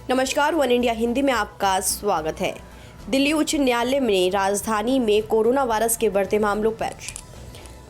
नमस्कार, one India Hindi में आपका स्वागत है। दिल्ली उच्च न्यायालय में राजधानी में कोरोना वायरस के बढ़ते मामलों पर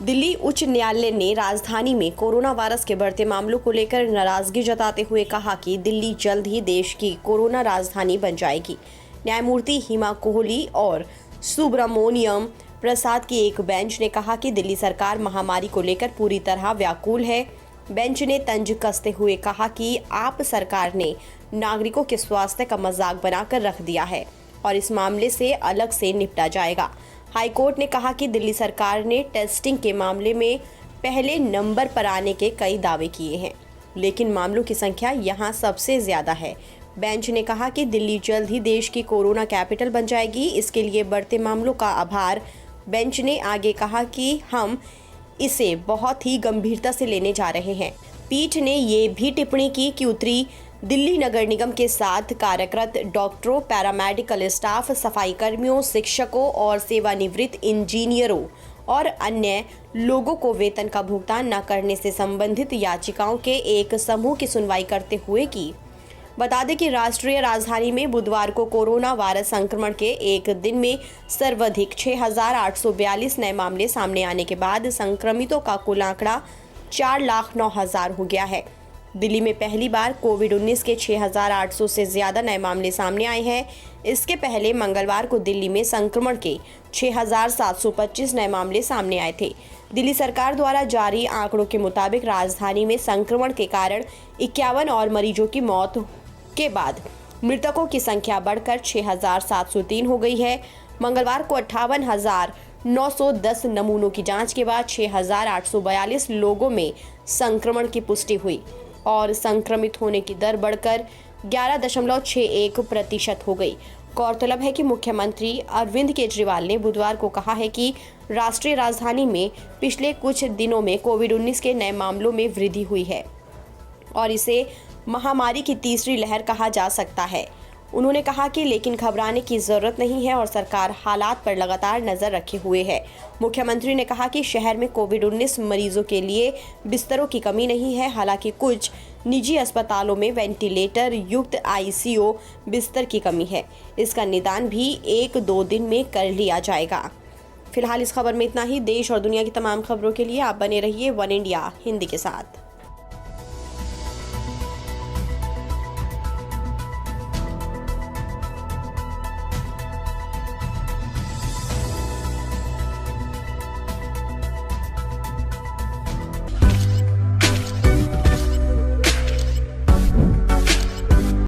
दिल्ली उच्च न्यायालय ने राजधानी में कोरोना वायरस के बढ़ते मामलों को लेकर नाराजगी जताते हुए कहा कि दिल्ली जल्द ही देश की कोरोना राजधानी बन जाएगी। न्यायमूर्ति हिमा कोहली और सुब्रमोनियम प्रसाद की एक बेंच ने कहा कि दिल्ली सरकार महामारी को लेकर पूरी तरह व्याकुल है। बेंच ने तंज कसते हुए कहा कि आप सरकार ने नागरिकों के स्वास्थ्य का मजाक बनाकर रख दिया है और इस मामले से अलग से निपटा जाएगा। हाईकोर्ट ने कहा कि दिल्ली सरकार ने टेस्टिंग के मामले में पहले नंबर पर आने के कई दावे किए हैं, लेकिन मामलों की संख्या यहां सबसे ज्यादा है। बेंच ने कहा कि दिल्ली जल्द ही देश की कोरोना कैपिटल बन जाएगी। इसके लिए बढ़ते मामलों का आभार। बेंच ने आगे कहा कि हम इसे बहुत ही गंभीरता से लेने जा रहे हैं। पीठ ने ये भी टिप्पणी की कि उत्तरी दिल्ली नगर निगम के साथ कार्यरत डॉक्टरों, पैरामेडिकल स्टाफ, सफाई कर्मियों, शिक्षकों और सेवानिवृत्त इंजीनियरों और अन्य लोगों को वेतन का भुगतान न करने से संबंधित याचिकाओं के एक समूह की सुनवाई करते हुए की। बता दें कि राष्ट्रीय राजधानी में बुधवार को कोरोना वायरस संक्रमण के एक दिन में सर्वाधिक 6,842 नए मामले सामने आने के बाद संक्रमितों का कुल आंकड़ा 4,09,000 हो गया है। दिल्ली में पहली बार कोविड-19 के 6,800 से ज्यादा नए मामले सामने आए हैं। इसके पहले मंगलवार को दिल्ली में संक्रमण के 6,725 नए मामले सामने आए थे। दिल्ली सरकार द्वारा जारी आंकड़ों के मुताबिक राजधानी में संक्रमण के कारण 51 और मरीजों की मौत के बाद मृतकों की संख्या बढ़कर 6,703 हो गई है। मंगलवार को 58,910 नमूनों की जांच के बाद 6,842 लोगों में संक्रमण की पुष्टि हुई और संक्रमित होने की दर बढ़कर 11.61% हो गई। गौरतलब है कि मुख्यमंत्री अरविंद केजरीवाल ने बुधवार को कहा है कि राष्ट्रीय राजधानी में पिछले कुछ दिनों में कोविड-19 के नए मामलों में वृद्धि हुई है और इसे महामारी की तीसरी लहर कहा जा सकता है। उन्होंने कहा कि लेकिन घबराने की जरूरत नहीं है और सरकार हालात पर लगातार नजर रखे हुए है। मुख्यमंत्री ने कहा कि शहर में कोविड-19 मरीजों के लिए बिस्तरों की कमी नहीं है। हालांकि कुछ निजी अस्पतालों में वेंटिलेटर युक्त आईसीयू बिस्तर की कमी है। इसका निदान भी 1-2 दिन में कर लिया जाएगा। फिलहाल इस खबर में इतना ही। देश और दुनिया की तमाम खबरों के लिए आप बने रहिए वन इंडिया हिंदी के साथ।